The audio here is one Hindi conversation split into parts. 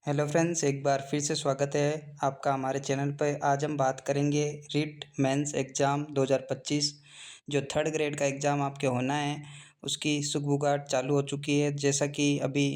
हेलो फ्रेंड्स, एक बार फिर से स्वागत है आपका हमारे चैनल पर। आज हम बात करेंगे रीट मेंस एग्ज़ाम 2025 जो थर्ड ग्रेड का एग्ज़ाम आपके होना है, उसकी सुगबुगाहट चालू हो चुकी है। जैसा कि अभी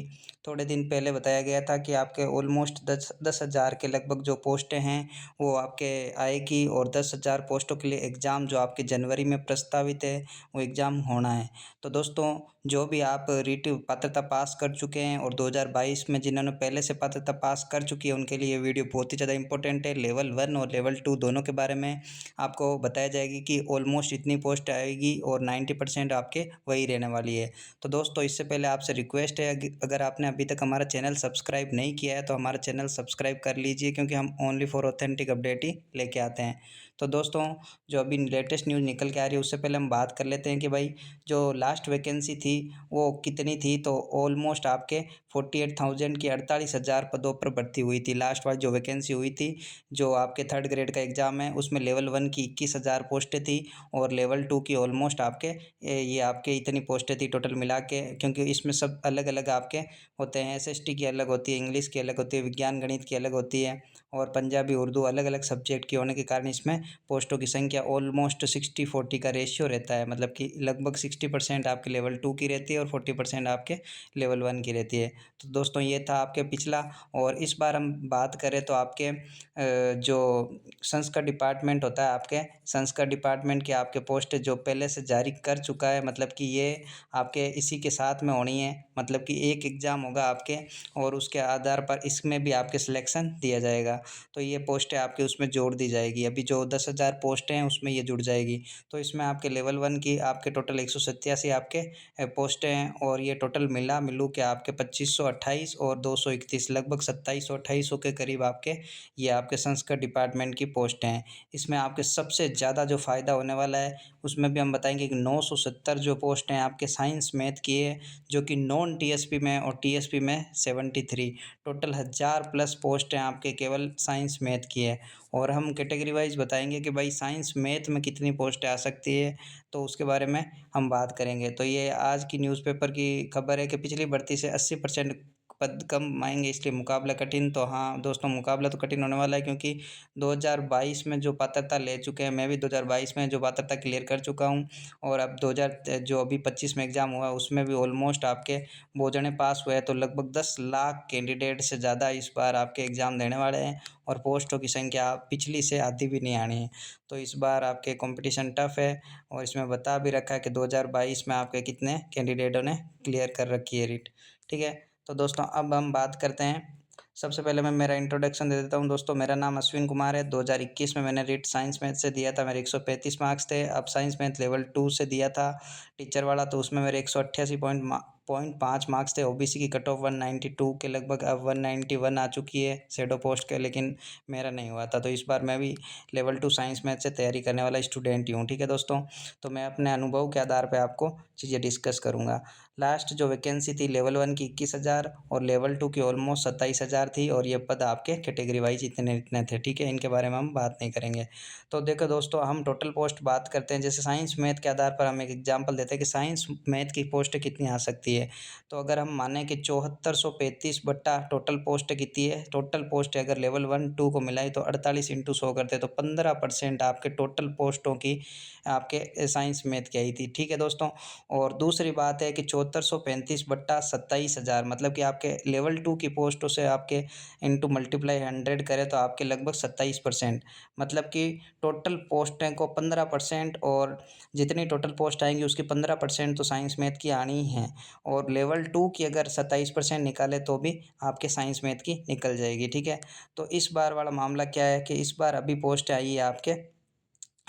थोड़े दिन पहले बताया गया था कि आपके ऑलमोस्ट दस हज़ार के लगभग जो पोस्टें हैं वो आपके आएगी, और 10,000 पोस्टों के लिए एग्ज़ाम जो आपके जनवरी में प्रस्तावित है वो एग्ज़ाम होना है। तो दोस्तों, जो भी आप रीट पात्रता पास कर चुके हैं और 2022 में जिन्होंने पहले से पात्रता पास कर चुकी है, उनके लिए ये वीडियो बहुत ही ज़्यादा इंपॉर्टेंट है। लेवल 1 और लेवल 2 दोनों के बारे में आपको बताया जाएगी कि ऑलमोस्ट इतनी पोस्ट आएगी और 90% आपके वही रहने वाली है। तो दोस्तों, इससे पहले आपसे रिक्वेस्ट है, अगर आपने अभी तक हमारा चैनल सब्सक्राइब नहीं किया है तो हमारा चैनल सब्सक्राइब कर लीजिए, क्योंकि हम ओनली फॉर ऑथेंटिक अपडेट ही लेके आते हैं। तो दोस्तों, जो अभी लेटेस्ट न्यूज़ निकल के आ रही है उससे पहले हम बात कर लेते हैं कि भाई जो लास्ट वैकेंसी थी वो कितनी थी। तो ऑलमोस्ट आपके 48,000 की 48,000 पदों पर भर्ती हुई थी। लास्ट वाली जो वैकेंसी हुई थी, जो आपके थर्ड ग्रेड का एग्ज़ाम है, उसमें लेवल 1 की 21,000 पोस्टें थी और लेवल 2 की ऑलमोस्ट आपके ये आपके इतनी पोस्टें थी टोटल मिला के, क्योंकि इसमें सब अलग अलग आपके होते हैं। एसएसटी की अलग होती है, इंग्लिश की अलग होती है, विज्ञान गणित की अलग होती है, और पंजाबी उर्दू अलग अलग सब्जेक्ट की होने के कारण इसमें पोस्टों की संख्या ऑलमोस्ट 60-40 का रेशियो रहता है। मतलब कि लगभग 60% आपके लेवल 2 की रहती है और 40% आपके लेवल 1 की रहती है। तो दोस्तों, ये था आपके पिछला। और इस बार हम बात करें तो आपके जो संस्कार डिपार्टमेंट होता है, आपके संस्कार डिपार्टमेंट की आपके पोस्ट जो पहले से जारी कर चुका है, मतलब कि ये आपके इसी के साथ में होनी है। मतलब कि एक एग्ज़ाम होगा आपके और उसके आधार पर इसमें भी आपके सिलेक्शन दिया जाएगा। तो ये पोस्टें आपके उसमें जोड़ दी जाएगी। अभी जो 10,000 पोस्टें हैं उसमें ये जुड़ जाएगी। तो इसमें आपके लेवल 1 की आपके टोटल 187 आपके पोस्टें हैं, और ये टोटल मिलू के आपके 2528 और 231 लगभग 2700-2800 के करीब आपके ये आपके संस्कृत डिपार्टमेंट की पोस्टें हैं। इसमें आपके सबसे ज़्यादा जो फ़ायदा होने वाला है उसमें भी हम बताएंगे कि 970 जो पोस्ट हैं आपके साइंस मैथ की है, जो कि नॉन टीएसपी में, और टीएसपी में 73। टोटल 1000+ पोस्ट हैं आपके केवल साइंस मैथ की है। और हम कैटेगरी वाइज बताएंगे कि भाई साइंस मैथ में कितनी पोस्टें आ सकती है, तो उसके बारे में हम बात करेंगे। तो ये आज की न्यूज़पेपर की खबर है कि पिछली भर्ती से 80% पद कम आएंगे, इसलिए मुकाबला कठिन। तो हाँ दोस्तों, मुकाबला तो कठिन होने वाला है, क्योंकि 2022 में जो पात्रता ले चुके हैं, मैं भी 2022 में जो पात्रता क्लियर कर चुका हूँ, और अब 2000 जो अभी 25 में एग्ज़ाम हुआ उसमें भी ऑलमोस्ट आपके बहुत जने पास हुए हैं। तो लगभग 10 लाख कैंडिडेट से ज़्यादा इस बार आपके एग्ज़ाम देने वाले हैं, और पोस्टों की संख्या पिछली से आधी भी नहीं आनी है। तो इस बार आपके कंपटीशन टफ है, और इसमें बता भी रखा है कि 2022 में आपके कितने कैंडिडेटों ने क्लियर कर रखी है रीट। ठीक है। तो दोस्तों, अब हम बात करते हैं। सबसे पहले मैं मेरा इंट्रोडक्शन दे देता हूँ। दोस्तों, मेरा नाम अश्विन कुमार है। 2021 में मैंने रीट साइंस मैथ से दिया था, मेरे 135 मार्क्स थे। अब साइंस मैथ लेवल 2 से दिया था टीचर वाला, तो उसमें मेरे 188 पॉइंट 5 मार्क्स थे। ओबीसी की कट ऑफ 192 के लगभग अब 191 आ चुकी है शैडो पोस्ट के, लेकिन मेरा नहीं हुआ था। तो इस बार मैं भी लेवल 2 साइंस मैथ से तैयारी करने वाला स्टूडेंट ही हूँ। ठीक है दोस्तों, तो मैं अपने अनुभव के आधार पर आपको चीज़ें डिस्कस करूँगा। लास्ट जो वैकेंसी थी लेवल 1 की 21,000 और लेवल 2 की ऑलमोस्ट 27,000 थी, और ये पद आपके कैटेगरी वाइज इतने इतने थे। ठीक है, इनके बारे में हम बात नहीं करेंगे। तो देखो दोस्तों, हम टोटल पोस्ट बात करते हैं। जैसे साइंस मैथ के आधार पर हम एक एग्जांपल देते हैं कि साइंस मैथ की पोस्ट कितनी आ सकती है। तो अगर हम माने कि 7435 बट्टा टोटल पोस्ट कितनी है, टोटल पोस्ट अगर लेवल 1-2 को मिलाई तो 48 इंटू 100 करते, तो 15% आपके टोटल पोस्टों की आपके साइंस मैथ की आई थी। ठीक है दोस्तों, और दूसरी बात है कि 7435 बट्टा 27,000, मतलब कि आपके लेवल 2 की पोस्टों से आपके इंटू मल्टीप्लाई 100 करें तो आपके लगभग 27%, मतलब कि टोटल पोस्टें को 15%, और जितनी टोटल पोस्ट आएंगी उसकी 15% तो साइंस मैथ की आनी ही है। और लेवल 2 की अगर 27% निकाले तो भी आपके साइंस मैथ की निकल जाएगी। ठीक है। तो इस बार वाला मामला क्या है कि इस बार अभी पोस्ट आई है आपके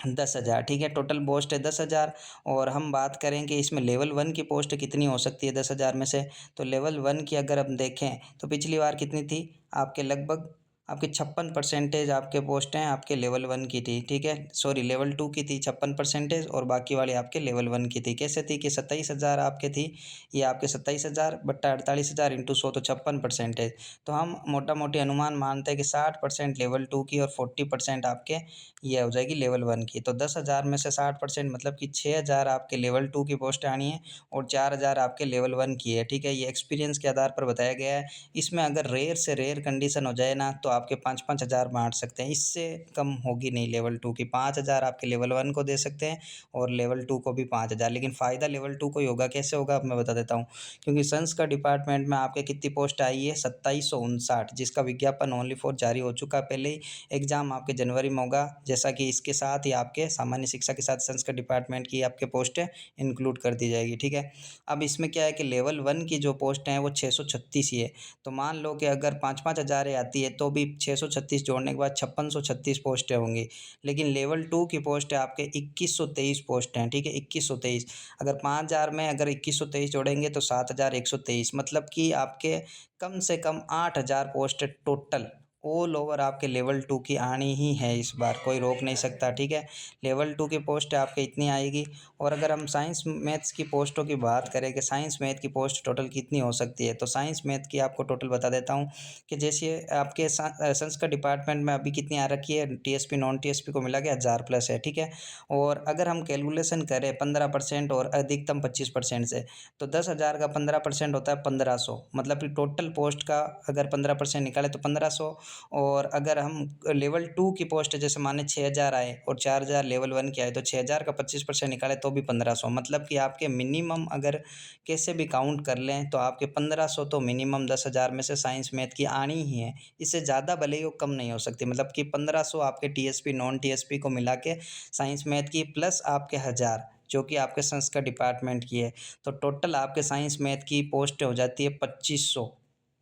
10,000। ठीक है, टोटल पोस्ट है 10,000। और हम बात करें कि इसमें लेवल 1 की पोस्ट कितनी हो सकती है 10,000 में से, तो लेवल 1 की अगर हम देखें तो पिछली बार कितनी थी आपके लगभग आपके 56% आपके पोस्ट हैं आपके लेवल 1 की थी, ठीक है? सॉरी लेवल 2 की थी 56% और बाकी वाली आपके लेवल 1 की थी। कैसे थी कि 27,000 आपके थी, ये आपके 27,000 बट्टा 48,000 इंटू 100 तो 56%। तो हम मोटा-मोटी अनुमान मानते हैं कि 60% लेवल 2 की और 40% आपके ये हो जाएगी लेवल 1 की। तो 10,000 में से 60% मतलब कि 6,000 आपके लेवल 2 की पोस्ट आनी है और 4,000 आपके लेवल 1 की है, ठीक है? ये एक्सपीरियंस के आधार पर बताया गया है। इसमें अगर रेयर से रेयर कंडीशन हो जाए ना तो आपके 5-5 हज़ार बाँट सकते हैं, इससे कम होगी नहीं लेवल 2 की। 5,000 आपके लेवल 1 को दे सकते हैं और लेवल 2 को भी 5,000, लेकिन फ़ायदा लेवल 2 को ही होगा। कैसे होगा अब मैं बता देता हूँ। क्योंकि संस्कृत डिपार्टमेंट में आपके कितनी पोस्ट आई है 2759, जिसका विज्ञापन ओनली फॉर जारी हो चुका है पहले ही। एग्ज़ाम आपके जनवरी में होगा, जैसा कि इसके साथ ही आपके सामान्य शिक्षा के साथ संस्कृत डिपार्टमेंट की आपके पोस्टें इंक्लूड कर दी जाएगी, ठीक है? अब इसमें क्या है कि लेवल 1 की जो पोस्ट हैं वो 636 ही है। तो मान लो कि अगर 5-5 हज़ार आती है तो भी 636 जोड़ने के बाद 5630 पोस्टें होंगी। लेकिन लेवल 2 की पोस्ट है आपके 2123 पोस्ट हैं, ठीक है? 2123 अगर 5,000 में अगर 2123 जोड़ेंगे तो 7,123 मतलब कि आपके कम से कम 8,000 पोस्ट टोटल ऑल ओवर आपके लेवल 2 की आनी ही है इस बार, कोई रोक नहीं सकता, ठीक है? लेवल 2 की पोस्ट आपके इतनी आएगी। और अगर हम साइंस मैथ्स की पोस्टों की बात करें कि साइंस मैथ की पोस्ट टोटल कितनी हो सकती है, तो साइंस मैथ की आपको टोटल बता देता हूँ कि जैसे आपके संस्कृत डिपार्टमेंट में अभी कितनी आ रखी है, टीएसपी नॉन टीएसपी को मिला के 1000 प्लस है, ठीक है? और अगर हम कैलकुलेशन करें 15% और अधिकतम 25% से, तो 10,000 का 15% होता है 1500, मतलब कि टोटल पोस्ट का अगर 15% निकाले तो 1500। और अगर हम लेवल 2 की पोस्ट जैसे माने 6,000 आए और 4,000 लेवल 1 के आए तो 6,000 का 25% निकाले तो भी 1500, मतलब कि आपके मिनिमम अगर कैसे भी काउंट कर लें तो आपके 1500 तो मिनिमम 10,000 में से साइंस मैथ की आनी ही है। इससे ज़्यादा भले ही वो कम नहीं हो सकती, मतलब कि 1500 आपके टीएसपी नॉन टीएसपी को मिला के साइंस मैथ की प्लस आपके 1000 जो कि आपके संस्कृत डिपार्टमेंट की है। तो टोटल आपके साइंस मैथ की पोस्ट हो जाती है 2500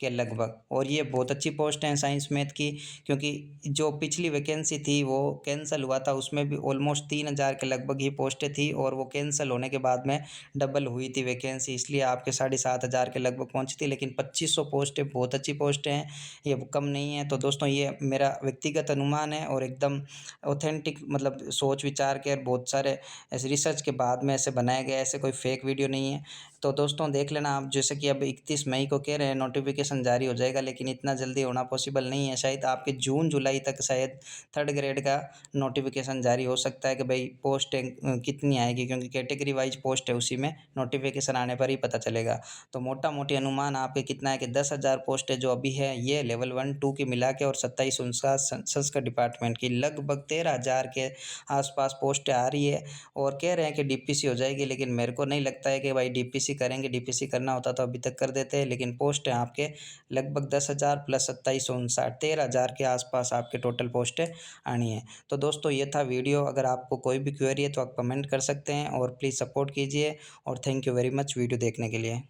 के लगभग। और ये बहुत अच्छी पोस्ट हैं साइंस मैथ की, क्योंकि जो पिछली वैकेंसी थी वो कैंसिल हुआ था, उसमें भी ऑलमोस्ट 3,000 के लगभग ही पोस्टें थी और वो कैंसिल होने के बाद में डबल हुई थी वैकेंसी, इसलिए आपके 7,500 के लगभग पहुंची थी। लेकिन 2500 पोस्टें बहुत अच्छी पोस्टें हैं, ये कम नहीं है। तो दोस्तों ये मेरा व्यक्तिगत अनुमान है और एकदम ऑथेंटिक मतलब सोच विचार के और बहुत सारे ऐसे रिसर्च के बाद में ऐसे बनाया गया, ऐसे कोई फेक वीडियो नहीं है। तो दोस्तों देख लेना आप, जैसे कि अब 31 मई को कह रहे हैं नोटिफिकेशन जारी हो जाएगा, लेकिन इतना जल्दी होना पॉसिबल नहीं है। शायद आपके जून जुलाई तक शायद थर्ड ग्रेड का नोटिफिकेशन जारी हो सकता है कि भाई पोस्ट कितनी आएगी, क्योंकि कैटेगरी वाइज पोस्ट है, उसी में नोटिफिकेशन आने पर ही पता चलेगा। तो मोटा मोटी अनुमान आपके कितना है कि 10,000 पोस्टें जो अभी है ये लेवल 1-2 की मिला के और 27 संस्कृत डिपार्टमेंट की लगभग 13,000 के आसपास पोस्टें आ रही है। और कह रहे हैं कि डीपीसी हो जाएगी, लेकिन मेरे को नहीं लगता है कि भाई डीपीसी करेंगे। डीपीसी करना होता तो अभी तक कर देते हैं, लेकिन पोस्ट है आपके लगभग 10,000 प्लस 2759 13,000 के आसपास आपके टोटल पोस्टें आनी है। तो दोस्तों ये था वीडियो, अगर आपको कोई भी क्वेरी है तो आप कमेंट कर सकते हैं और प्लीज़ सपोर्ट कीजिए। और thank you very much video देखने के लिए।